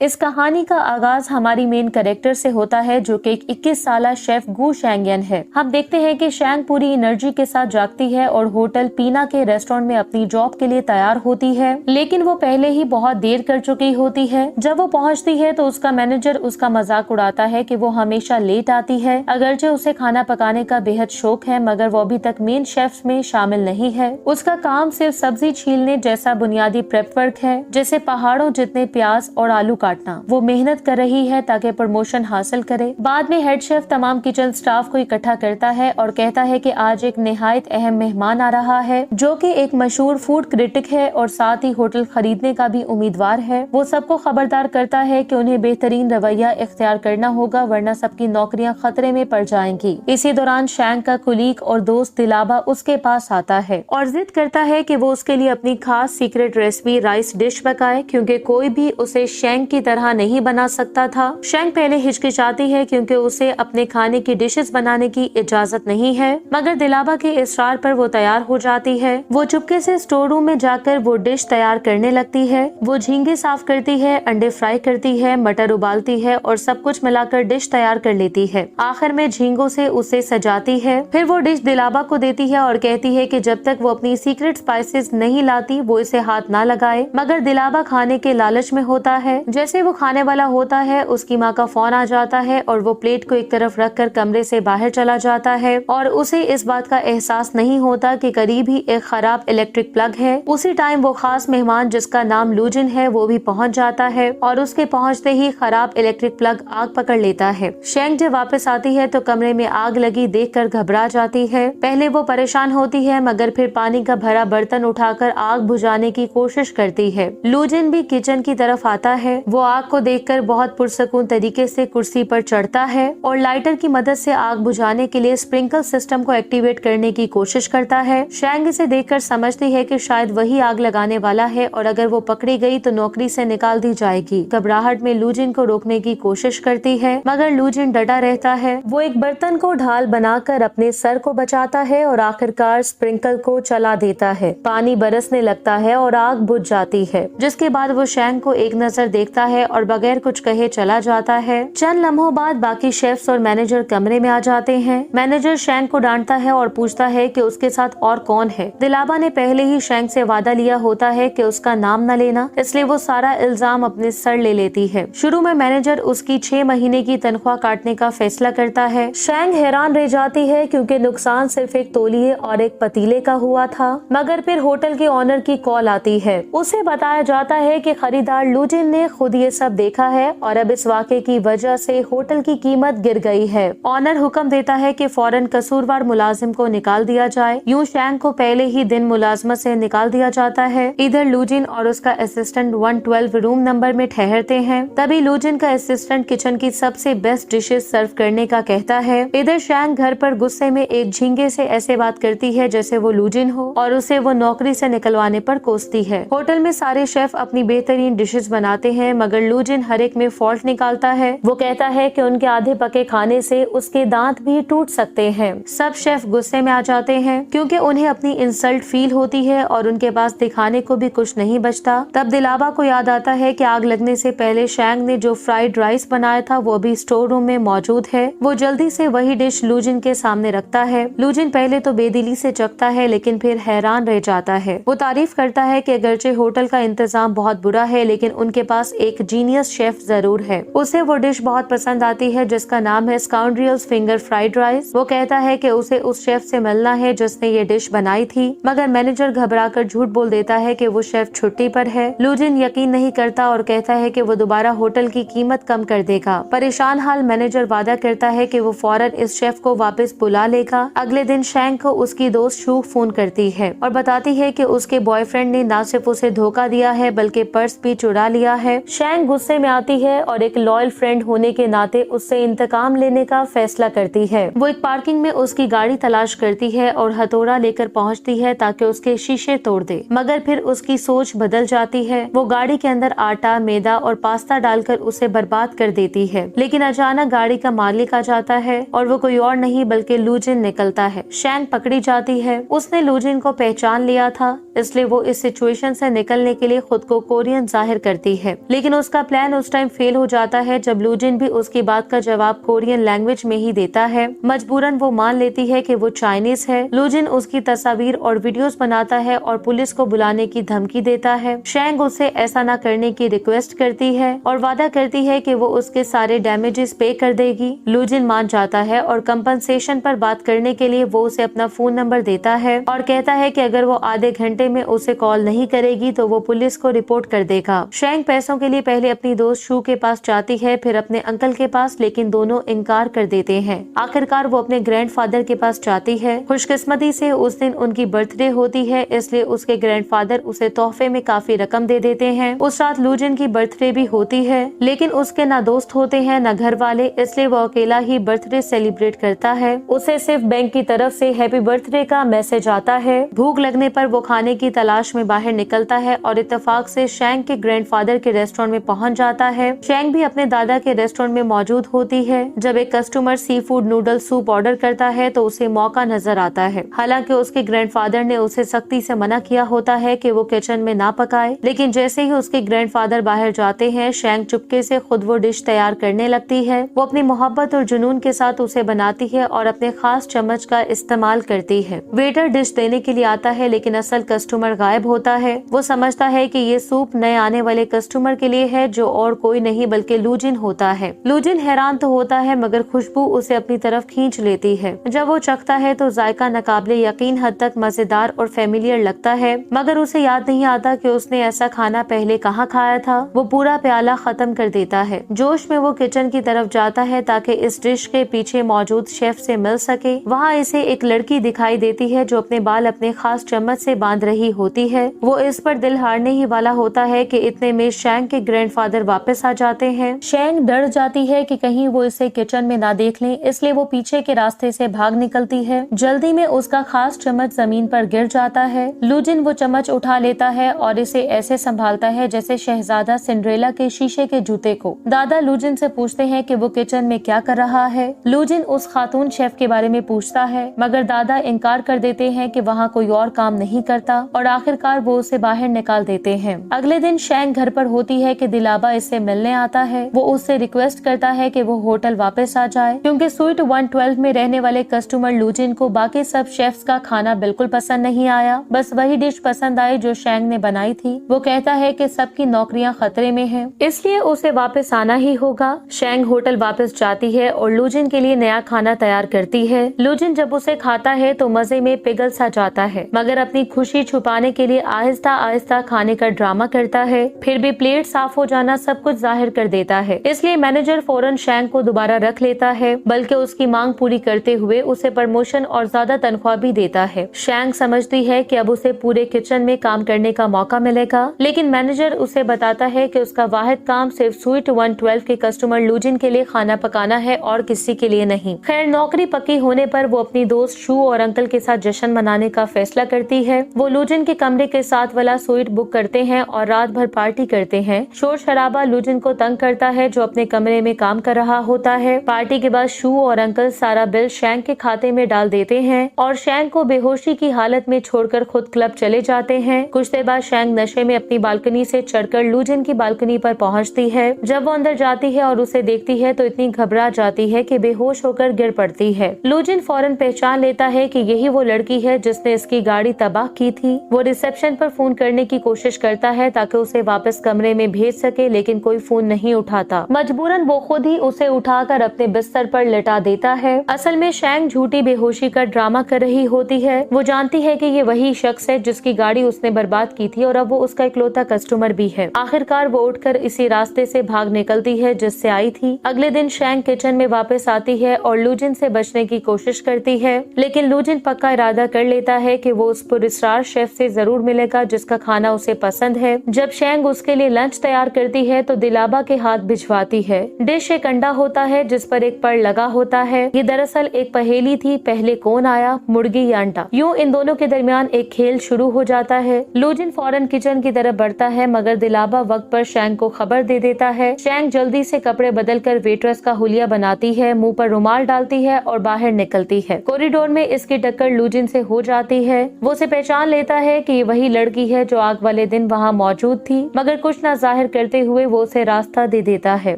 इस कहानी का आगाज हमारी मेन कैरेक्टर से होता है जो कि एक 21 साला शेफ गू शैंगयन है। हम देखते हैं कि शैंग पूरी एनर्जी के साथ जागती है और होटल पीना के रेस्टोरेंट में अपनी जॉब के लिए तैयार होती है, लेकिन वो पहले ही बहुत देर कर चुकी होती है। जब वो पहुंचती है तो उसका मैनेजर उसका मजाक उड़ाता है कि वो हमेशा लेट आती है। अगरचे उसे खाना पकाने का बेहद शौक है, मगर वो अभी तक मेन शेफ्स में शामिल नहीं है। उसका काम सिर्फ सब्जी छीलने जैसा बुनियादी प्रेप वर्क है, जैसे पहाड़ों जितने प्याज और आलू काटना। वो मेहनत कर रही है ताकि प्रमोशन हासिल करे। बाद में हेड शेफ तमाम किचन स्टाफ को इकट्ठा करता है और कहता है कि आज एक निहायत अहम मेहमान आ रहा है जो कि एक मशहूर फूड क्रिटिक है और साथ ही होटल खरीदने का भी उम्मीदवार है। वो सबको खबरदार करता है कि उन्हें बेहतरीन रवैया इख्तियार करना होगा, वरना सबकी नौकरियां खतरे में पड़ जाएंगी। इसी दौरान शैंग का कुलीग और दोस्त दिलाबा उसके पास आता है और जिद करता है कि वो उसके लिए अपनी खास सीक्रेट रेसिपी राइस डिश पकाए, क्योंकि कोई भी उसे शैंग की तरह नहीं बना सकता था। शैंग पहले हिचकिचाती है क्योंकि उसे अपने खाने की डिशेस बनाने की इजाजत नहीं है, मगर दिलाबा के इसरार पर वो तैयार हो जाती है। वो चुपके से स्टोर रूम में जाकर वो डिश तैयार करने लगती है। वो झींगे साफ करती है, अंडे फ्राई करती है, मटर उबालती है और सब कुछ मिलाकर डिश तैयार कर लेती है। आखिर में झींगों से उसे सजाती है। फिर वो डिश दिलाबा को देती है और कहती है कि जब तक वो अपनी सीक्रेट स्पाइसेस नहीं लाती वो इसे हाथ ना लगाए, मगर दिलाबा खाने के लालच में होता है। जैसे वो खाने वाला होता है उसकी माँ का फोन आ जाता है और वो प्लेट को एक तरफ रखकर कमरे से बाहर चला जाता है और उसे इस बात का एहसास नहीं होता कि करीब ही एक खराब इलेक्ट्रिक प्लग है। उसी टाइम वो खास मेहमान जिसका नाम लूजिन है वो भी पहुंच जाता है और उसके पहुंचते ही खराब इलेक्ट्रिक प्लग आग पकड़ लेता है। शैंग जब वापस आती है तो कमरे में आग लगी देखकर घबरा जाती है। पहले वो परेशान होती है, मगर फिर पानी का भरा बर्तन उठाकर आग बुझाने की कोशिश करती है। लूजिन भी किचन की तरफ आता है। वो आग को देखकर बहुत पुरसकून तरीके से कुर्सी पर चढ़ता है और लाइटर की मदद से आग बुझाने के लिए स्प्रिंकल सिस्टम को एक्टिवेट करने की कोशिश करता है। शैंग इसे देखकर समझती है कि शायद वही आग लगाने वाला है और अगर वो पकड़ी गई तो नौकरी से निकाल दी जाएगी। घबराहट में लूजिन को रोकने की कोशिश करती है, मगर लूजिन डटा रहता है। वो एक बर्तन को ढाल बनाकर अपने सर को बचाता है और आखिरकार स्प्रिंकल को चला देता है। पानी बरसने लगता है और आग बुझ जाती है, जिसके बाद वो शैंग को एक नजर देखता है और बगैर कुछ कहे चला जाता है। चंद लम्हों बाद बाकी शेफ्स और मैनेजर कमरे में आ जाते हैं। मैनेजर शैंग को डांटता है और पूछता है कि उसके साथ और कौन है। दिलाबा ने पहले ही शैंग से वादा लिया होता है कि उसका नाम न लेना, इसलिए वो सारा इल्जाम अपने सर ले लेती है। शुरू में मैनेजर उसकी 6 महीने की तनख्वाह काटने का फैसला करता है। शैंग हैरान रह जाती है क्योंकि नुकसान सिर्फ एक तौलिए और एक पतीले का हुआ था, मगर फिर होटल के ऑनर की कॉल आती है। उसे बताया जाता है कि खरीदार लूजिन ने खुद ये सब देखा है और अब इस वाक़े की वजह से होटल की कीमत गिर गई है। ऑनर हुक्म देता है कि फौरन कसूरवार मुलाजिम को निकाल दिया जाए। यूं शैंग को पहले ही दिन मुलाजमत से निकाल दिया जाता है। इधर लूजिन और उसका असिस्टेंट 112 रूम नंबर में ठहरते हैं। तभी लूजिन का असिस्टेंट किचन की सबसे बेस्ट डिशेस सर्व करने का कहता है। इधर शैंग घर पर गुस्से में एक झींगे से ऐसे बात करती है जैसे वो लूजिन हो और उसे वो नौकरी से निकलवाने पर कोसती है। होटल में सारे शेफ अपनी बेहतरीन डिशेस बनाते हैं, मगर लूजिन हर एक में फॉल्ट निकालता है। वो कहता है कि उनके आधे पके खाने से उसके दांत भी टूट सकते हैं। सब शेफ गुस्से में आ जाते हैं क्योंकि उन्हें अपनी इंसल्ट फील होती है और उनके पास दिखाने को भी कुछ नहीं बचता। तब दिलाबा को याद आता है कि आग लगने से पहले शैंग ने जो फ्राइड राइस बनाया था वो भी स्टोर रूम में मौजूद है। वो जल्दी से वही डिश लूजिन के सामने रखता है। लूजिन पहले तो बेदिली से चखता है, लेकिन फिर हैरान रह जाता है। वो तारीफ करता है कि अगरचे होटल का इंतजाम बहुत बुरा है, लेकिन उनके पास एक जीनियस शेफ जरूर है। उसे वो डिश बहुत पसंद आती है जिसका नाम है स्काउंड्रियल्स फिंगर फ्राइड राइस। वो कहता है कि उसे उस शेफ से मिलना है जिसने ये डिश बनाई थी, मगर मैनेजर घबराकर झूठ बोल देता है कि वो शेफ छुट्टी पर है। लूजिन यकीन नहीं करता और कहता है कि वो दोबारा होटल की कीमत कम कर देगा। परेशान हाल मैनेजर वादा करता है कि वो फौरन इस शेफ को वापस बुला लेगा। अगले दिन शैंग को उसकी दोस्त शू फोन करती है और बताती है कि उसके बॉयफ्रेंड ने न सिर्फ उसे धोखा दिया है बल्कि पर्स भी चुरा लिया है। शैंग गुस्से में आती है और एक लॉयल फ्रेंड होने के नाते उससे इंतकाम लेने का फैसला करती है। वो एक पार्किंग में उसकी गाड़ी तलाश करती है और हथौड़ा लेकर पहुंचती है ताकि उसके शीशे तोड़ दे, मगर फिर उसकी सोच बदल जाती है। वो गाड़ी के अंदर आटा, मैदा और पास्ता डालकर उसे बर्बाद कर देती है, लेकिन अचानक गाड़ी का मालिक आ जाता है और वो कोई और नहीं बल्कि लूजिन निकलता है। शैंग पकड़ी जाती है। उसने लूजिन को पहचान लिया था, इसलिए वो इस सिचुएशन से निकलने के लिए खुद को कोरियन जाहिर करती है, लेकिन लेकिन उसका प्लान उस टाइम फेल हो जाता है जब लूजिन भी उसकी बात का जवाब कोरियन लैंग्वेज में ही देता है। मजबूरन वो मान लेती है कि वो चाइनीज है। लूजिन उसकी तस्वीर और वीडियोस बनाता है और पुलिस को बुलाने की धमकी देता है। शैंग उसे ऐसा न करने की रिक्वेस्ट करती है और वादा करती है कि वो उसके सारे डैमेजेस पे कर देगी। लूजिन मान जाता है और कंपनसेशन पर बात करने के लिए वो उसे अपना फोन नंबर देता है और कहता है कि अगर वो आधे घंटे में उसे कॉल नहीं करेगी तो वो पुलिस को रिपोर्ट कर देगा। शैंग पैसों के लिए पहले अपनी दोस्त शू के पास जाती है, फिर अपने अंकल के पास, लेकिन दोनों इनकार कर देते हैं। आखिरकार वो अपने ग्रैंडफादर के पास जाती है। खुशकिस्मती से उस दिन उनकी बर्थडे होती है, इसलिए उसके ग्रैंडफादर उसे तोहफे में काफी रकम दे देते हैं। उस रात लूजिन की बर्थडे भी होती है, लेकिन उसके न दोस्त होते हैं न घर वाले, इसलिए वो अकेला ही बर्थडे सेलिब्रेट करता है। उसे सिर्फ बैंक की तरफ से हैप्पी बर्थडे का मैसेज आता है। भूख लगने पर वो खाने की तलाश में बाहर निकलता है और इत्तेफाक से शैंग के ग्रैंडफादर के रेस्टोरेंट में पहुंच जाता है। शैंग भी अपने दादा के रेस्टोरेंट में मौजूद होती है। जब एक customer sea food noodle soup order करता है तो उसे मौका नजर आता है। हालांकि उसके ग्रैंडफादर ने उसे सख्ती से मना किया होता है कि वो किचन में ना पकाए, लेकिन जैसे ही उसके ग्रैंडफादर बाहर जाते हैं, शैंग चुपके से खुद वो डिश तैयार करने लगती है। वो अपनी मोहब्बत और जुनून के साथ उसे बनाती है और अपने खास चम्मच का इस्तेमाल करती है। वेटर डिश देने के लिए आता है, लेकिन असल कस्टमर गायब होता है। वो समझता है कि ये सूप नए आने वाले कस्टमर के लिए है, जो और कोई नहीं बल्कि लूजिन होता है। लूजिन हैरान तो होता है, मगर खुशबू उसे अपनी तरफ खींच लेती है। जब वो चखता है तो जायका नाकाबिले यकीन हद तक मजेदार और फेमिलियर लगता है, मगर उसे याद नहीं आता कि उसने ऐसा खाना पहले कहाँ खाया था। वो पूरा प्याला खत्म कर देता है। जोश में वो किचन की तरफ जाता है ताकि इस डिश के पीछे मौजूद शेफ से मिल सके। वहाँ इसे एक लड़की दिखाई देती है जो अपने बाल अपने खास चम्मच से बांध रही होती है। वो इस पर दिल हारने ही वाला होता है कि इतने में शैंग के ग्रैंडफादर वापस आ जाते हैं। शैंग डर जाती है कि कहीं वो इसे किचन में ना देख लें, इसलिए वो पीछे के रास्ते से भाग निकलती है। जल्दी में उसका खास चम्मच जमीन पर गिर जाता है। लूजिन वो चम्मच उठा लेता है और इसे ऐसे संभालता है जैसे शहजादा सिंड्रेला के शीशे के जूते को। दादा लूजिन से पूछते हैं कि वो किचन में क्या कर रहा है। लूजिन उस खातून शेफ के बारे में पूछता है, मगर दादा इनकार कर देते हैं कि वहाँ कोई और काम नहीं करता और आखिरकार वो उसे बाहर निकाल देते हैं। अगले दिन शैंग घर पर होती है कि दिलाबा इससे मिलने आता है। वो उससे रिक्वेस्ट करता है कि वो होटल वापस आ जाए, क्योंकि स्वीट 112 में रहने वाले कस्टमर लूजिन को बाकी सब शेफ्स का खाना बिल्कुल पसंद नहीं आया। बस वही डिश पसंद आई जो शैंग ने बनाई थी। वो कहता है कि सबकी नौकरियां खतरे में हैं, इसलिए उसे वापस आना ही होगा। शैंग होटल वापस जाती है और लूजिन के लिए नया खाना तैयार करती है। लूजिन जब उसे खाता है तो मजे में पिघल सा जाता है, मगर अपनी खुशी छुपाने के लिए आहिस्ता आहिस्ता खाने का ड्रामा करता है। फिर भी प्लेट साफ हो जाना सब कुछ जाहिर कर देता है, इसलिए मैनेजर फौरन शैंग को दोबारा रख लेता है, बल्कि उसकी मांग पूरी करते हुए उसे प्रमोशन और ज्यादा तनख्वाह भी देता है। शैंग समझती है कि अब उसे पूरे किचन में काम करने का मौका मिलेगा, लेकिन मैनेजर उसे बताता है कि उसका वाहिद काम सिर्फ स्वीट 112 के कस्टमर लूजिन के लिए खाना पकाना है और किसी के लिए नहीं। खैर, नौकरी पक्की होने पर वो अपनी दोस्त शू और अंकल के साथ जश्न मनाने का फैसला करती है। वो लूजिन के कमरे के साथ वाला स्वीट बुक करते हैं और रात भर पार्टी करते हैं। शोर शराबा लूजिन को तंग करता है, जो अपने कमरे में काम कर रहा होता है। पार्टी के बाद शू और अंकल सारा बिल शैंग के खाते में डाल देते हैं और शैंग को बेहोशी की हालत में छोड़कर खुद क्लब चले जाते हैं। कुछ देर बाद शैंग नशे में अपनी बालकनी से चढ़कर लूजिन की बालकनी पर पहुंचती है। जब वो अंदर जाती है और उसे देखती है तो इतनी घबरा जाती है कि बेहोश होकर गिर पड़ती है। लूजिन फौरन पहचान लेता है कि यही वो लड़की है जिसने इसकी गाड़ी तबाह की थी। वो रिसेप्शन पर फोन करने की कोशिश करता है ताकि उसे वापस कमरे में भेज सके, लेकिन कोई फोन नहीं उठाता। मजबूरन वो खुद ही उसे उठाकर अपने बिस्तर पर लेटा देता है। असल में शैंग झूठी बेहोशी का ड्रामा कर रही होती है। वो जानती है कि ये वही शख्स है जिसकी गाड़ी उसने बर्बाद की थी और अब वो उसका इकलौता कस्टमर भी है। आखिरकार वो उठकर इसी रास्ते से भाग निकलती है जिससे आई थी। अगले दिन शैंग किचन में वापस आती है और लूजिन से बचने की कोशिश करती है, लेकिन लूजिन पक्का इरादा कर लेता है कि वो उस पुरस्कार शेफ से जरूर मिलेगा जिसका खाना उसे पसंद है। जब शैंग उसके लिए लंच तैयार करती है तो दिलाबा के हाथ भिजवाती है। डिश एक अंडा होता है जिस पर एक पर लगा होता है। ये दरअसल एक पहेली थी, पहले कौन आया, मुर्गी या अंडा। यूं इन दोनों के दरमियान एक खेल शुरू हो जाता है। लूजिन फौरन किचन की तरफ बढ़ता है, मगर दिलाबा वक्त पर शैंग को खबर दे देता है। शैंग जल्दी से कपड़े बदलकर वेट्रेस का हुलिया बनाती है, मुंह पर रुमाल डालती है और बाहर निकलती है। कॉरिडोर में इसकी टक्कर लूजिन से हो जाती है। वो उसे पहचान लेता है कि ये वही लड़की है जो आग वाले दिन वहाँ मौजूद थी, मगर कुछ न जाहिर जाहिर करते हुए वो उसे रास्ता दे देता है,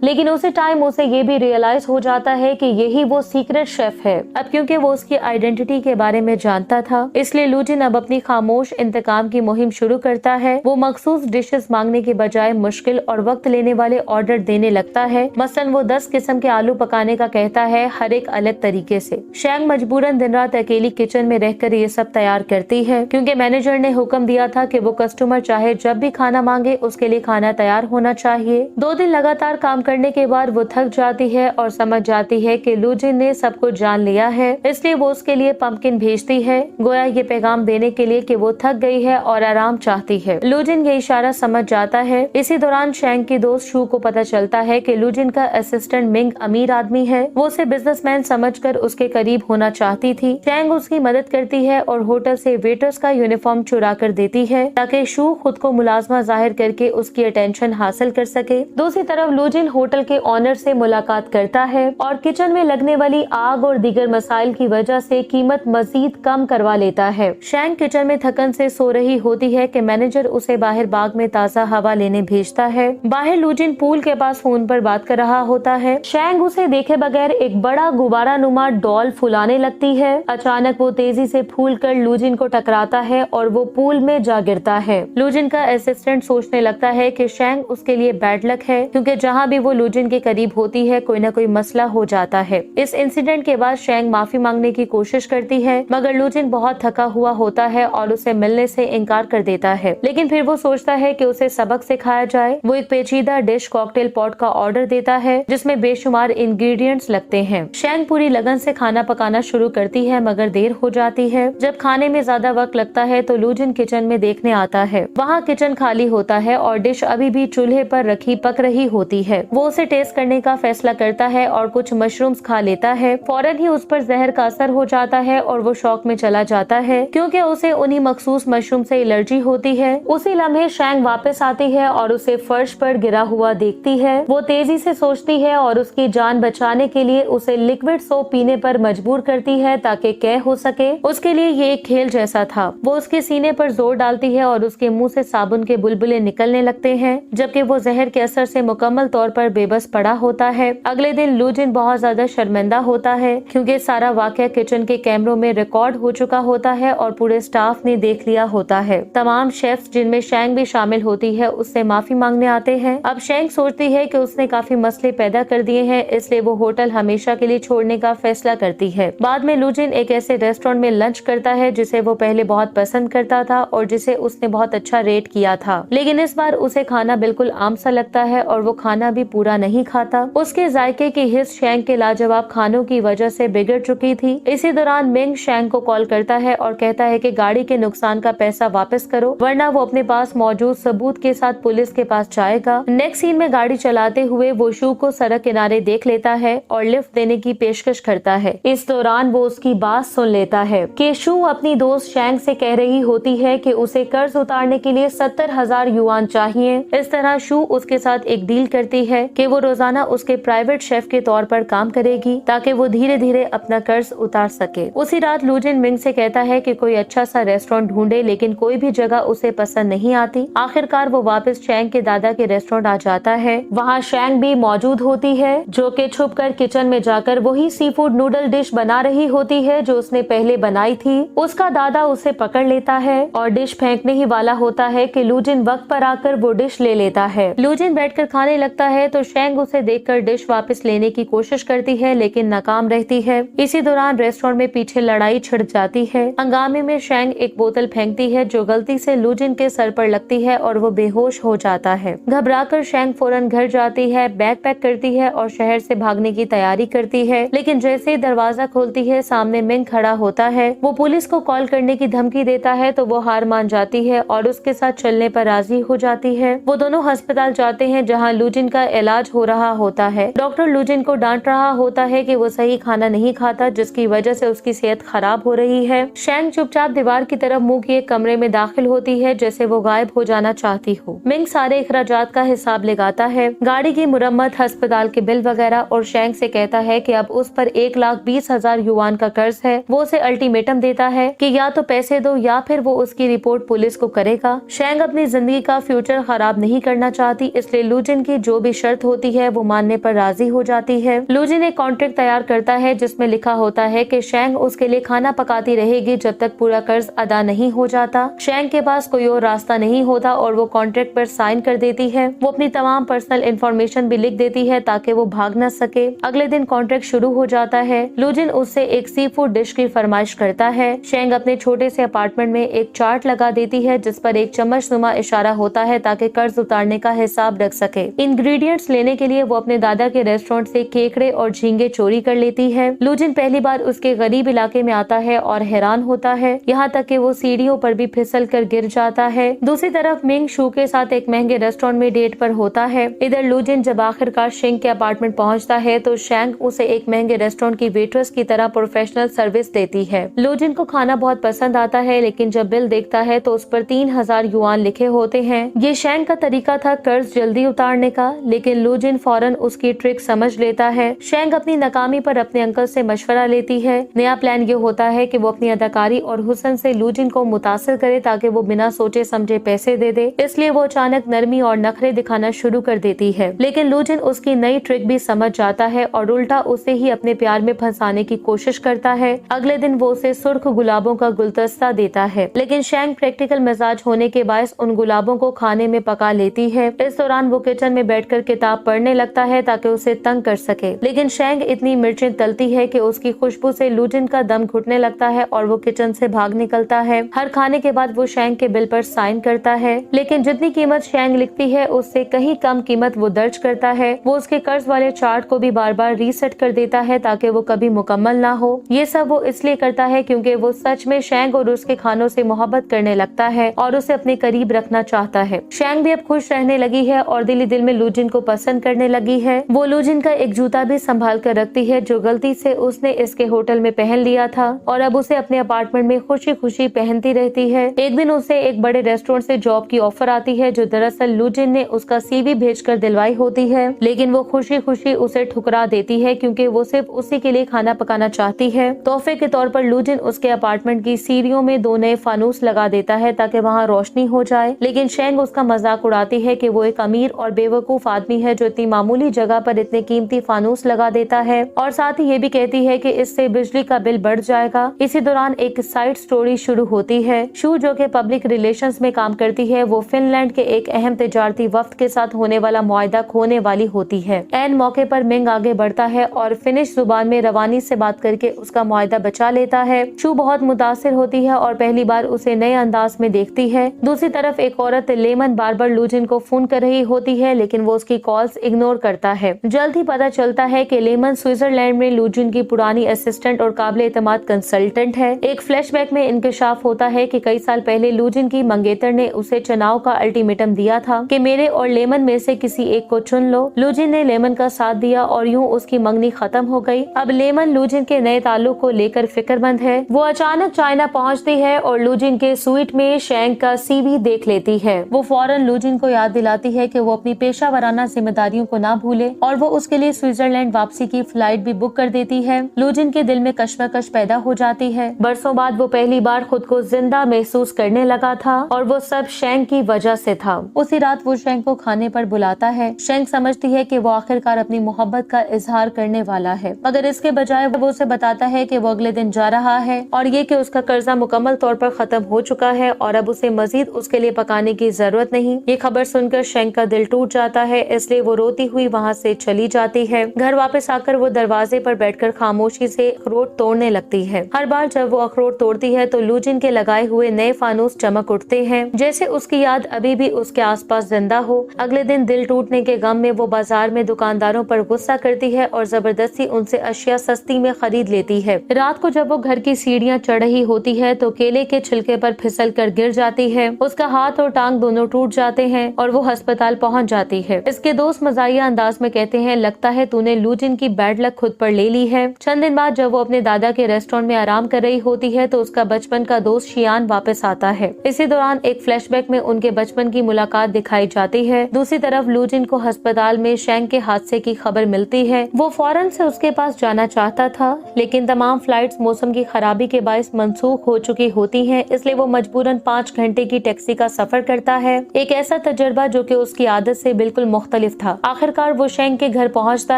लेकिन उसी टाइम उसे ये भी रियलाइज हो जाता है कि यही वो सीक्रेट शेफ है। अब क्योंकि वो उसकी आइडेंटिटी के बारे में जानता था, इसलिए लुजिन अब अपनी खामोश इंतकाम की मुहिम शुरू करता है। वो मखसूस डिशेस मांगने के बजाय मुश्किल और वक्त लेने वाले ऑर्डर देने लगता है। मसलन वो 10 किस्म के आलू पकाने का कहता है, हर एक अलग तरीके से। शैंग मजबूरन दिन रात अकेली किचन में रहकर ये सब तैयार करती है, क्योंकि मैनेजर ने हुक्म दिया था कि वो कस्टमर चाहे जब भी खाना मांगे उसके लिए खाना तैयार होना चाहिए। 2 दिन लगातार काम करने के बाद वो थक जाती है और समझ जाती है कि लुजिन ने सब कुछ जान लिया है, इसलिए वो उसके लिए पंपकिन भेजती है, गोया ये पैगाम देने के लिए कि वो थक गई है और आराम चाहती है। लुजिन ये इशारा समझ जाता है। इसी दौरान शैंग की दोस्त शू को पता चलता है कि लुजिन का असिस्टेंट मिंग अमीर आदमी है। वो उसे बिजनेसमैन समझकर उसके करीब होना चाहती थी। शैंग उसकी मदद करती है और होटल से वेटर्स का यूनिफॉर्म चुरा कर देती है ताकि शू खुद को मुलाजमा जाहिर करके उसकी अटेंशन हासिल कर सके। दूसरी तरफ लुजिन होटल के ऑनर से मुलाकात करता है और किचन में लगने वाली आग और दीगर मसाइल की वजह से कीमत मजीद कम करवा लेता है। शैंग किचन में थकन से सो रही होती है कि मैनेजर उसे बाहर बाग में ताज़ा हवा लेने भेजता है। बाहर लुजिन पूल के पास फोन पर बात कर रहा होता है। शैंग उसे देखे बगैर एक बड़ा गुब्बारा नुमा डॉल फुलाने लगती है। अचानक वो तेजी से फूल कर लुजिन को टकराता है और वो पूल में जा गिरता है। लुजिन का असिस्टेंट सोचने लगता है कि शैंग उसके लिए बैड लक है, क्योंकि जहाँ भी वो लुजिन के करीब होती है कोई न कोई मसला हो जाता है। इस इंसिडेंट के बाद शैंग माफी मांगने की कोशिश करती है, मगर लुजिन बहुत थका हुआ होता है और उसे मिलने से इनकार कर देता है। लेकिन फिर वो सोचता है कि उसे सबक सिखाया जाए। वो एक पेचीदा डिश कॉकटेल पॉट का ऑर्डर देता है जिसमें बेशुमार इंग्रेडिएंट्स लगते हैं। शैंग पूरी लगन से खाना पकाना शुरू करती है, मगर देर हो जाती है। जब खाने में ज्यादा वक्त लगता है तो लुजिन किचन में देखने आता है। वहाँ किचन खाली होता है और डिश अभी भी चूल्हे पर रखी पक रही होती है। वो उसे टेस्ट करने का फैसला करता है और कुछ मशरूम्स खा लेता है। फौरन ही उस पर जहर का असर हो जाता है और वो शौक में चला जाता है, क्योंकि उसे उन्हीं मखसूस मशरूम से एलर्जी होती है। उसी लम्हे शैंग वापस आती है और उसे फर्श पर गिरा हुआ देखती है। वो तेजी से सोचती है और उसकी जान बचाने के लिए उसे लिक्विड सोप पीने पर मजबूर करती है ताकि कह हो सके। उसके लिए ये एक खेल जैसा था। वो उसके सीने पर जोर डालती है और उसके मुंह से साबुन के बुलबुले निकलने लगते हैं, जबकि वो जहर के असर से मुकम्मल तौर पर बेबस पड़ा होता है। अगले दिन लुजिन बहुत ज्यादा शर्मिंदा होता है, क्योंकि सारा वाकया किचन के कैमरों में रिकॉर्ड हो चुका होता है और पूरे स्टाफ ने देख लिया होता है। तमाम शेफ्स, जिनमें शैंग भी शामिल होती है, उससे माफी मांगने आते हैं। अब शैंग सोचती है कि उसने काफी मसले पैदा कर दिए हैं, इसलिए वो होटल हमेशा के लिए छोड़ने का फैसला करती है। बाद में लुजिन एक ऐसे रेस्टोरेंट में लंच करता है जिसे वो पहले बहुत पसंद करता था और जिसे उसने बहुत अच्छा रेट किया था, लेकिन इस बार उसे खाना बिल्कुल आम सा लगता है और वो खाना भी पूरा नहीं खाता। उसके जायके की हिस्स शैंग के लाजवाब खानों की वजह से बिगड़ चुकी थी। इसी दौरान मिंग शैंग को कॉल करता है और कहता है कि गाड़ी के नुकसान का पैसा वापस करो, वरना वो अपने पास मौजूद सबूत के साथ पुलिस के पास जाएगा। नेक्स्ट सीन में गाड़ी चलाते हुए वो शू को सड़क किनारे देख लेता है और लिफ्ट देने की पेशकश करता है। इस दौरान वो उसकी बात सुन लेता है कि शू अपनी दोस्त शैंग से कह रही होती है कि उसे कर्ज उतारने के लिए 70,000 युआन चाहिए। इस तरह शू उसके साथ एक डील करती है कि वो रोजाना उसके प्राइवेट शेफ के तौर पर काम करेगी ताकि वो धीरे धीरे अपना कर्ज उतार सके। उसी रात लुजिन मिंग से कहता है कि कोई अच्छा सा रेस्टोरेंट ढूंढे, लेकिन कोई भी जगह उसे पसंद नहीं आती। आखिरकार वो वापस शैंग के दादा के रेस्टोरेंट आ जाता है। वहाँ शैंग भी मौजूद होती है, जो कि छुपकर किचन में जाकर वही सी फूड नूडल डिश बना रही होती है जो उसने पहले बनाई थी। उसका दादा उसे पकड़ लेता है और डिश फेंकने ही वाला होता है कि लुजिन वक्त पर आकर वो डिश ले लेता है। लुजिन बैठकर खाने लगता है तो शैंग उसे देखकर डिश वापस लेने की कोशिश करती है, लेकिन नाकाम रहती है। इसी दौरान रेस्टोरेंट में पीछे लड़ाई छिड़ जाती है। हंगामे में शैंग एक बोतल फेंकती है जो गलती से लुजिन के सर पर लगती है और वो बेहोश हो जाता है। घबराकर शैंग फौरन घर जाती है, बैग पैक करती है और शहर से भागने की तैयारी करती है, लेकिन जैसे ही दरवाजा खोलती है सामने मिंग खड़ा होता है। वो पुलिस को कॉल करने की धमकी देता है तो वो हार मान जाती है और उसके साथ चलने पर राजी हो जाती है। वो दोनों अस्पताल जाते हैं जहाँ लुजिन का इलाज हो रहा होता है। डॉक्टर लुजिन को डांट रहा होता है कि वो सही खाना नहीं खाता, जिसकी वजह से उसकी सेहत खराब हो रही है। शैंग चुपचाप दीवार की तरफ मुंह किए कमरे में दाखिल होती है जैसे वो गायब हो जाना चाहती हो। मिंग सारे अखराजात का हिसाब लगाता है, गाड़ी की मुरम्मत, अस्पताल के बिल वगैरह, और शैंग से कहता है कि अब उस पर 1,20,000 युआन का कर्ज है। वो उसे अल्टीमेटम देता है कि या तो पैसे दो या फिर वो उसकी रिपोर्ट पुलिस को करेगा। शैंग अपनी जिंदगी का फ्यूचर खराब नहीं करना चाहती, इसलिए लूजिन की जो भी शर्त होती है वो मानने पर राजी हो जाती है। लूजिन एक कॉन्ट्रैक्ट तैयार करता है जिसमें लिखा होता है कि शेंग उसके लिए खाना पकाती रहेगी जब तक पूरा कर्ज अदा नहीं हो जाता। शेंग के पास कोई और रास्ता नहीं होता और वो कॉन्ट्रैक्ट पर साइन कर देती है। वो अपनी तमाम पर्सनल इंफॉर्मेशन भी लिख देती है ताकि वो भाग न सके। अगले दिन कॉन्ट्रैक्ट शुरू हो जाता है। लूजिन उससे एक सी फूड डिश की फरमाइश करता है। शेंग अपने छोटे से अपार्टमेंट में एक चार्ट लगा देती है जिस पर एक चम्मच नुमा इशारा होता है ताकि कर्ज उतारने का हिसाब रख सके। इंग्रेडिएंट्स लेने के लिए वो अपने दादा के रेस्टोरेंट से केकड़े और झींगे चोरी कर लेती है। लूजिन पहली बार उसके गरीब इलाके में आता है और हैरान होता है, यहाँ तक कि वो सीढ़ियों पर भी फिसल कर गिर जाता है। दूसरी तरफ मिंग शू के साथ एक महंगे रेस्टोरेंट में डेट पर होता है। इधर लूजिन जब आखिरकार शेंग के अपार्टमेंट पहुँचता है तो शेंग उसे एक महंगे रेस्टोरेंट की वेट्रेस की तरह प्रोफेशनल सर्विस देती है। लूजिन को खाना बहुत पसंद आता है, लेकिन जब बिल देखता है तो उस पर 3000 युआन लिखे होते हैं। ये शेंग का तरीका था कर्ज जल्दी उतारने का, लेकिन लूजिन फौरन उसकी ट्रिक समझ लेता है। शेंग अपनी नाकामी पर अपने अंकल से मशवरा लेती है। नया प्लान ये होता है कि वो अपनी अदाकारी और हुस्न से लूजिन को मुतासिर करे ताकि वो बिना सोचे समझे पैसे दे दे। इसलिए वो अचानक नरमी और नखरे दिखाना शुरू कर देती है, लेकिन लूजिन उसकी नई ट्रिक भी समझ जाता है और उल्टा उसे ही अपने प्यार में फंसाने की कोशिश करता है। अगले दिन वो उसे सुर्ख गुलाबों का गुलदस्ता देता है, लेकिन शेंग प्रैक्टिकल मिजाज होने के बायस उन गुलाबों को खाने में पका लेती है। इस दौरान वो किचन में बैठकर किताब पढ़ने लगता है ताकि उसे तंग कर सके, लेकिन शेंग इतनी मिर्चें तलती है कि उसकी खुशबू से लूजिन का दम घुटने लगता है और वो किचन से भाग निकलता है। हर खाने के बाद वो शेंग के बिल पर साइन करता है, लेकिन जितनी कीमत शेंग लिखती है उससे कहीं कम कीमत वो दर्ज करता है। वो उसके कर्ज वाले चार्ट को भी बार बार रीसेट कर देता है ताकि वो कभी मुकम्मल ना हो। ये सब वो इसलिए करता है क्योंकि वो सच में शेंग और उसके खानों से मोहब्बत करने लगता है और उसे अपने करीब रखना चाहता है। शेंग भी अब खुश रहने लगी है और दिली दिल में लूजिन को पसंद करने लगी है। वो लूजिन का एक जूता भी संभाल कर रखती है जो गलती से उसने इसके होटल में पहन लिया था और अब उसे अपने अपार्टमेंट में खुशी खुशी पहनती रहती है। एक दिन उसे एक बड़े रेस्टोरेंट से जॉब की ऑफर आती है जो दरअसल लूजिन ने उसका सीवी भेजकर दिलवाई होती है, लेकिन वो खुशी खुशी उसे ठुकरा देती है क्योंकि वो सिर्फ उसी के लिए खाना पकाना चाहती है। तोहफे के तौर पर लूजिन उसके अपार्टमेंट की सीढ़ियों में 2 नए फानूस लगा देता है ताकि वहाँ रोशनी हो जाए, लेकिन शेंग उसका मजाक उड़ाती है कि वो एक अमीर और बेवकूफ आदमी है जो इतनी मामूली जगह पर इतने कीमती फानूस लगा देता है और साथ ही ये भी कहती है कि इससे बिजली का बिल बढ़ जाएगा। इसी दौरान एक साइड स्टोरी शुरू होती है। शू जो कि पब्लिक रिलेशंस में काम करती है, वो फिनलैंड के एक अहम तिजारती वफ्द के साथ होने वाला मुआहदा खोने वाली होती है। ऐन मौके पर मिंग आगे बढ़ता है और फिनिश जुबान में रवानी से बात करके उसका मुआहदा बचा लेता है। शू बहुत मुतासिर होती है और पहली बार उसे नए अंदाज में देखती है। दूसरी तरफ एक औरत लेमन बार बार लूजिन को फोन कर रही होती है, लेकिन वो उसकी कॉल्स इग्नोर करता है। जल्द ही पता चलता है कि लेमन स्विट्जरलैंड में लूजिन की पुरानी असिस्टेंट और काबिल एतमाद कंसल्टेंट है। एक फ्लैशबैक में इंकशाफ होता है कि कई साल पहले लूजिन की मंगेतर ने उसे चुनाव का अल्टीमेटम दिया था कि मेरे और लेमन में से किसी एक को चुन लो। लूजिन ने लेमन का साथ दिया और यूं उसकी मंगनी खत्म हो गई। अब लेमन लूजिन के नए ताल्लुक को लेकर फिक्रमंद है। वो अचानक चाइना पहुंचती है और लूजिन के स्वीट में शेंग का सीवी देख लेती है। वो फौरन लूजिन को याद दिलाती है कि वो अपनी पेशा वराना जिम्मेदारियों को ना भूले और वो उसके लिए स्विट्जरलैंड वापसी की फ्लाइट भी बुक कर देती है। लूजिन के दिल में कश्मकश पैदा हो जाती है। बरसों बाद वो पहली बार खुद को जिंदा महसूस करने लगा था और वो सब शेंग की वजह से था। उसी रात वो शेंग को खाने पर बुलाता है। शेंग समझती है कि वो आखिरकार अपनी मोहब्बत का इजहार करने वाला है, मगर इसके बजाय वो उसे बताता है कि वो अगले दिन जा रहा है और ये कि उसका कर्जा मुकम्मल तौर पर खत्म हो चुका है और अब उसे मजीद उसके लिए पकाने की जरूरत नहीं। ये खबर सुनकर शेंग का दिल टूट जाता है, इसलिए वो रोती हुई वहाँ से चली जाती है। घर वापस आकर वो दरवाजे पर बैठकर खामोशी से अखरोट तोड़ने लगती है। हर बार जब वो अखरोट तोड़ती है तो लूजिन के लगाए हुए नए फानूस चमक उठते हैं, जैसे उसकी याद अभी भी उसके आसपास जिंदा हो। अगले दिन दिल टूटने के गम में वो बाजार में दुकानदारों पर गुस्सा करती है और जबरदस्ती उनसे अशिया सस्ती में खरीद लेती है। रात को जब वो घर की सीढ़ियाँ चढ़ रही होती है तो केले के छिलके पर फिसल कर गिर जाती है। उसका हाथ और टांग दोनों टूट जाते हैं और वो अस्पताल पहुंच जाती है। इसके दोस्त मजाहिया अंदाज में कहते हैं, लगता है तूने लूजिन की बैड लक खुद पर ले ली है। चंद दिन बाद जब वो अपने दादा के रेस्टोरेंट में आराम कर रही होती है तो उसका बचपन का दोस्त शियान वापस आता है। इसी दौरान एक फ्लैशबैक में उनके बचपन की मुलाकात दिखाई जाती है। दूसरी तरफ लूजिन को अस्पताल में शेंग के हादसे की खबर मिलती है। वो फौरन से उसके पास जाना चाहता था, लेकिन तमाम फ्लाइट्स मौसम की खराबी के बायस मंसूख हो चुकी होती हैं, इसलिए वो मजबूरन 5 घंटे की टैक्सी का सफर करता है। एक ऐसा तजुर्बा जो कि उसकी आदत से बिल्कुल मुख्तलिफ था। आखिरकार वो शेंग के घर पहुंचता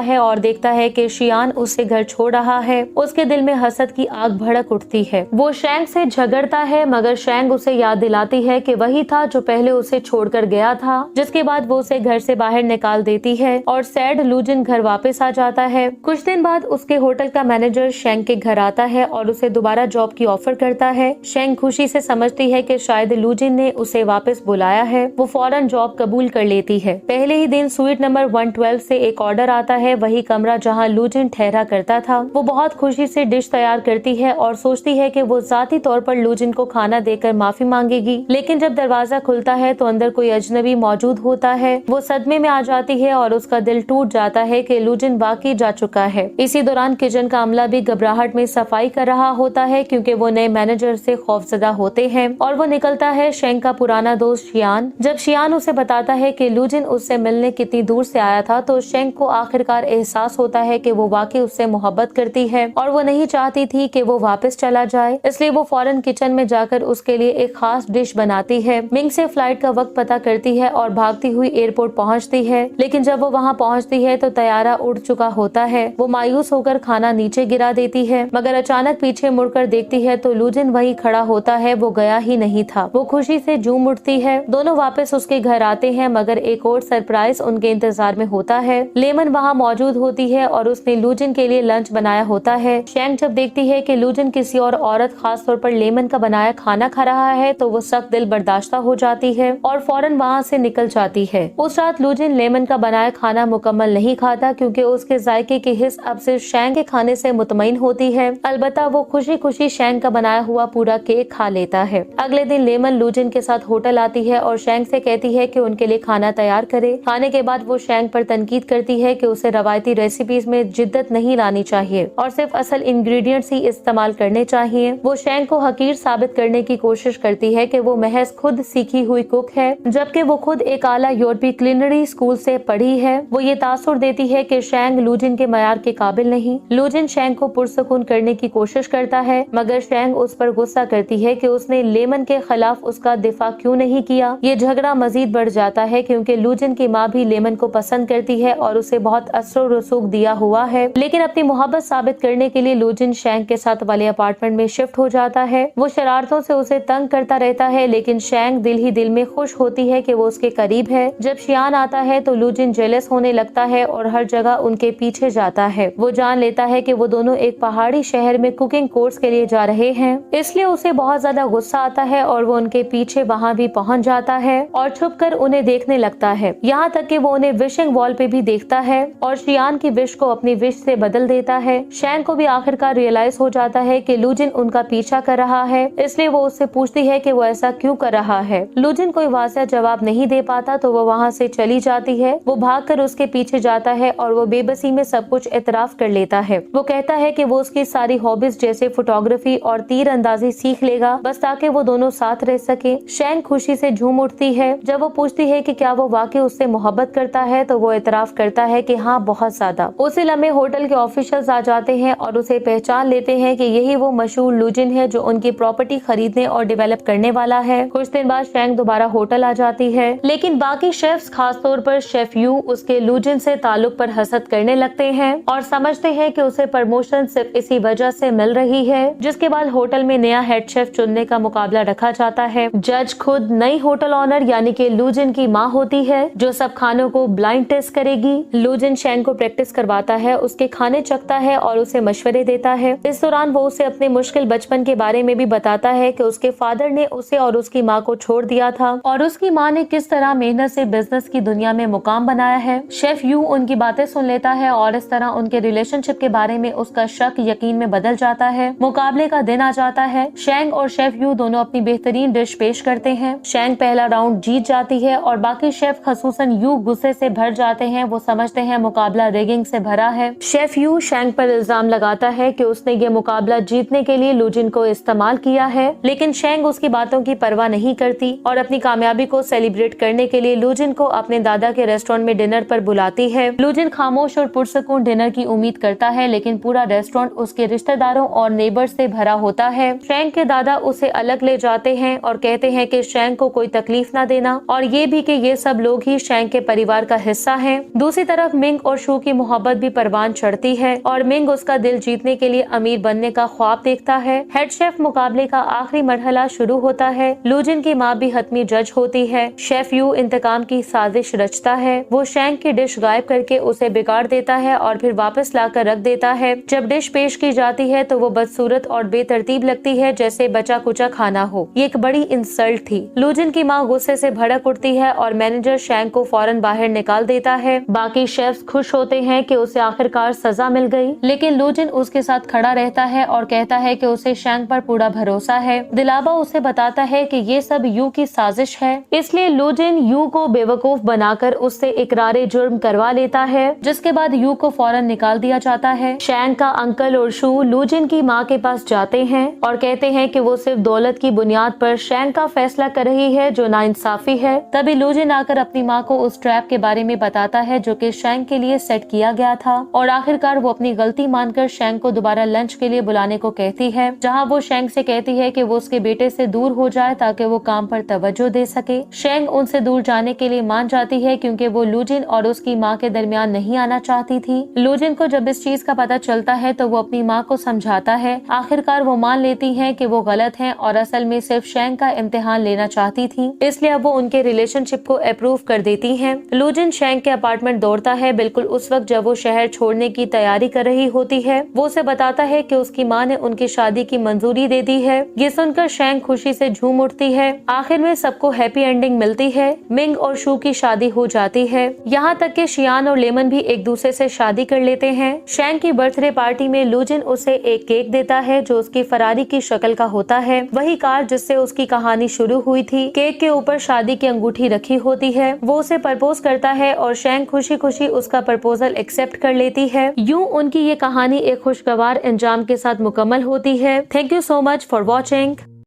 है और देखता है कि शियान उसे घर छोड़ रहा है। उसके दिल में हसद की आग भड़क उठती है। वो शेंग से झगड़ता है मगर शेंग उसे याद दिलाती है कि वही था जो पहले उसे छोड़कर गया था, जिसके बाद वो उसे घर से बाहर निकाल देती है और सैड लूजिन घर वापस आ जाता है। कुछ दिन बाद उसके होटल का मैनेजर शेंग के घर आता है और उसे दोबारा जॉब की ऑफर करता है। शेंग खुशी से समझती है कि शायद लूजिन ने उसे वापस बुलाया है। वो फौरन जॉब कबूल कर लेती है। पहले ही दिन स्वीट नंबर 112 से एक ऑर्डर आता है, वही कमरा जहाँ लूजिन ठहरा करता था। वो बहुत खुशी से डिश तैयार करती है और सोचती है कि वो जाती तौर पर लूजिन को खाना देकर माफी मांगेगी, लेकिन जब दरवाजा खुलता है तो अंदर कोई अजनबी मौजूद होता है। वो सदमे में आ जाती है और उसका दिल टूट जाता है कि लूजिन वाकई जा चुका है। इसी दौरान किचन का अमला भी घबराहट में सफाई कर रहा होता है क्योंकि वो नए मैनेजर से खौफजदा होते हैं और वो निकलता है शेंग का पुराना दोस्त शियान। जब शियान उसे बताता है कि लूजिन उससे मिलने कितनी दूर से आया था तो शेंग को आखिरकार एहसास होता है कि वो वाकई उससे मोहब्बत करती है और वो नहीं चाहती थी कि वो वापस चला जाए, इसलिए वो फौरन किचन में जाकर उसके लिए एक खास डिश बनाती है। मिंग से फ्लाइट का वक्त पता करती है और भागती हुई एयरपोर्ट पहुंचती है, लेकिन जब वो वहां पहुंचती है तो तैयारा उड़ चुका होता है। वो मायूस होकर खाना नीचे गिरा देती है मगर अचानक पीछे मुड़कर देखती है तो लूजिन वही खड़ा होता है। वो गया ही नहीं था। वो खुशी से झूम उठती है। दोनों वापस उसके घर आते हैं मगर एक और सरप्राइज उनके इंतजार में होता है। लेमन वहाँ मौजूद होती है और उसने लूजिन के लिए लंच बनाया होता है। शेंग जब देखती है कि लूजिन किसी और औरत खास तौर पर लेमन का बनाया खाना खा रहा है तो वो सख्त दिल बर्दाश्त हो जाती है और फौरन वहाँ से निकल जाती है। उस रात लूजिन लेमन का बनाया खाना मुकम्मल नहीं खाता क्योंकि उसके जायके की हिस्स अब सिर्फ शेंग के खाने से मुतमईन होती है। अलबत्ता वो खुशी खुशी शेंग का बनाया हुआ पूरा केक खा लेता है। अगले दिन लेमन लूजिन के साथ होटल आती है और शेंग से कहती है कि उनके लिए खाना तैयार करे। खाने के बाद वो शेंग पर तनकीद करती है कि उसे रवायती रेसिपीज में जिद्दत नहीं लानी चाहिए और सिर्फ असल इंग्रेडिएंट्स ही इस्तेमाल करने चाहिए। वो शेंग को हकीर साबित करने की कोशिश करती है कि वो महज खुद सीखी हुई कुक है, जबकि वो खुद एक आला यूरोपीय क्लिनरी स्कूल से पढ़ी है। वो ये तासुर देती है कि शेंग लूजिन के मयार के काबिल नहीं। लूजिन शेंग को पुरसुकून करने की कोशिश करता है मगर शेंग उस पर गुस्सा करती है कि उसने लेमन के खिलाफ उसका दिफा क्यों नहीं किया। ये झगड़ा मजीद बढ़ जाता है क्योंकि लूजिन की माँ भी लेमन को पसंद करती है और उसे बहुत असर रसूख दिया हुआ है, लेकिन अपनी मोहब्बत साबित करने के लिए लूजिन शेंग के साथ वाले अपार्टमेंट में शिफ्ट हो जाता है। वो शरारतों से उसे तंग करता रहता है लेकिन शेंग दिल ही दिल में खुश होती है कि वो उसके करीब है। जब शियान आता है तो लूजिन जेलस होने लगता है और हर जगह उनके पीछे जाता है। वो जान लेता है कि वो दोनों एक पहाड़ी शहर में कुकिंग कोर्स के लिए जा रहे हैं, इसलिए उसे बहुत ज्यादा गुस्सा आता है और वो उनके पीछे वहाँ भी पहुँच जाता है और छुपकर उन्हें देखने लगता है। यहाँ तक कि वो उन्हें विशिंग वॉल पे भी देखता है और शियान की विश को अपनी विश से बदल देता है। शेंग को भी आखिरकार रियलाइज हो जाता है कि लूजिन उनका पीछा कर रहा है, इसलिए वो उससे पूछती है कि वो ऐसा क्यों कर रहा है। लूजिन कोई वाज़ेह जवाब नहीं दे पाता तो वो वहाँ से चली जाती है। वो भागकर उसके पीछे जाता है और वो बेबसी में सब कुछ इतराफ कर लेता है। वो कहता है कि वो उसकी सारी हॉबीज जैसे फोटोग्राफी और तीर अंदाजी सीख लेगा बस ताकि वो दोनों साथ रह सके। शेंग खुशी से झूम उठती है। जब वो पूछती है कि क्या वो वाकई उससे मोहब्बत करता है तो वो इतराफ करता है कि हाँ, बहुत ज्यादा। उसी लम्हे होटल के ऑफिशियल्स आ जाते हैं और उसे पहचान लेते हैं कि यही वो मशहूर लूजिन है जो उनकी प्रॉपर्टी खरीदने और डेवलप करने वाला है। कुछ दिन बाद शेंग दोबारा होटल आ जाती है, लेकिन बाकी शेफ्स खासतौर पर शेफ यू उसके लूजिन से ताल्लुक पर हसद करने लगते हैं और समझते हैं कि उसे प्रमोशन सिर्फ इसी वजह से मिल रही है। जिसके बाद होटल में नया हेड शेफ चुनने का मुकाबला रखा जाता है। जज खुद नई होटल ऑनर यानी कि लूजिन की माँ होती है जो सब खानों को ब्लाइंड टेस्ट करेगी। लूजिन शेंग को प्रैक्टिस करवाता है, उसके खाने चखता है और उसे मशवरे देता है। इस दौरान वो उसे अपने मुश्किल बचपन के बारे में भी बताता है कि उसके फादर ने उसे और उसकी माँ को छोड़ दिया था और उसकी माँ ने किस तरह मेहनत से बिजनेस की दुनिया में मुकाम बनाया है। शेफ यू उनकी बातें सुन लेता है और इस तरह उनके रिलेशनशिप के बारे में उसका शक यकीन में बदल जाता है। मुकाबले का दिन आ जाता है। शेंग और शेफ यू दोनों अपनी बेहतरीन डिश पेश करते हैं। शेंग पहला राउंड जीत जाती है और बाकी शेफ खसूसन यू गुस्से से भर जाते हैं। वो समझते हैं मुकाबला रेगिंग से भरा है। शेफ यू शेंग पर इल्जाम लगाता है कि उसने ये मुकाबला जीतने के लिए लूजिन को इस्तेमाल किया है, लेकिन शेंग उसकी बातों की परवाह नहीं करती और अपनी कामयाबी को सेलिब्रेट करने के लिए लूजिन को अपने दादा के रेस्टोरेंट में डिनर पर बुलाती है। लूजिन खामोश और पुरसुकून डिनर की उम्मीद करता है, लेकिन पूरा रेस्टोरेंट उसके रिश्तेदारों और नेबर्स से भरा होता है। शेंग के दादा उसे अलग ले जाते हैं और कहते हैं कि शेंग को कोई तकलीफ न दे लेना और ये भी कि ये सब लोग ही शैंक के परिवार का हिस्सा हैं। दूसरी तरफ मिंग और शू की मोहब्बत भी परवान चढ़ती है और मिंग उसका दिल जीतने के लिए अमीर बनने का ख्वाब देखता है। हेड शेफ मुकाबले का आखिरी मरहला शुरू होता है। लूजिन की माँ भी हतमी जज होती है। शेफ यू इंतकाम की साजिश रचता है। वो शैंक की डिश गायब करके उसे बिगाड़ देता है और फिर वापस लाकर रख देता है। जब डिश पेश की जाती है तो वो बदसूरत और बेतरतीब लगती है, जैसे बचा कुचा खाना हो। ये एक बड़ी इंसल्ट थी। लूजिन की माँ गुस्से से भड़क उठती है और मैनेजर शैंक को फौरन बाहर निकाल देता है। बाकी शेफ्स खुश होते हैं कि उसे आखिरकार सजा मिल गई, लेकिन लूजिन उसके साथ खड़ा रहता है और कहता है कि उसे शैंक पर पूरा भरोसा है। दिलाबा उसे बताता है कि ये सब यू की साजिश है, इसलिए लूजिन यू को बेवकूफ बनाकर उससे इकरारे जुर्म करवा लेता है, जिसके बाद यू को फौरन निकाल दिया जाता है। शैंक का अंकल और शू लूजिन की माँ के पास जाते हैं और कहते हैं कि वो सिर्फ दौलत की बुनियाद पर शैंक का फैसला कर रही है, जो नाइंसाफी है। तभी लूजिन आकर अपनी माँ को उस ट्रैप के बारे में बताता है जो कि शैंक के लिए सेट किया गया था और आखिरकार वो अपनी गलती मानकर शैंक को दोबारा लंच के लिए बुलाने को कहती है, जहाँ वो शैंक से कहती है कि वो उसके बेटे से दूर हो जाए ताकि वो काम पर तवज्जो दे सके। शैंक उनसे दूर जाने के लिए मान जाती है क्योंकि वो लूजिन और उसकी माँ के दरमियान नहीं आना चाहती थी। लूजिन को जब इस चीज का पता चलता है तो वो अपनी माँ को समझाता है। आखिरकार वो मान लेती है कि वो गलत है और असल में सिर्फ शैंक का इम्तिहान लेना चाहती थी, इसलिए अब वो उनके रिलेशनशिप को अप्रूव कर देती है। लूजिन शैंक के अपार्टमेंट दौड़ता है बिल्कुल उस वक्त जब वो शहर छोड़ने की तैयारी कर रही होती है। वो उसे बताता है कि उसकी माँ ने उनकी शादी की मंजूरी दे दी है। ये सुनकर शैंक खुशी से झूम उठती है। आखिर में सबको हैप्पी एंडिंग मिलती है। मिंग और शू की शादी हो जाती है। यहाँ तक कि शियान और लेमन भी एक दूसरे से शादी कर लेते हैं। शैंक की बर्थडे पार्टी में लूजिन उसे एक केक देता है जो उसकी फरारी की शक्ल का होता है, वही कार जिससे उसकी कहानी शुरू हुई थी। केक के ऊपर शादी की अंगूठी रखी होती है। वो उसे प्रपोज करता है और शैंक खुशी खुशी उसका प्रपोजल एक्सेप्ट कर लेती है। यूं उनकी ये कहानी एक खुशगवार अंजाम के साथ मुकम्मल होती है। Thank you so much for watching.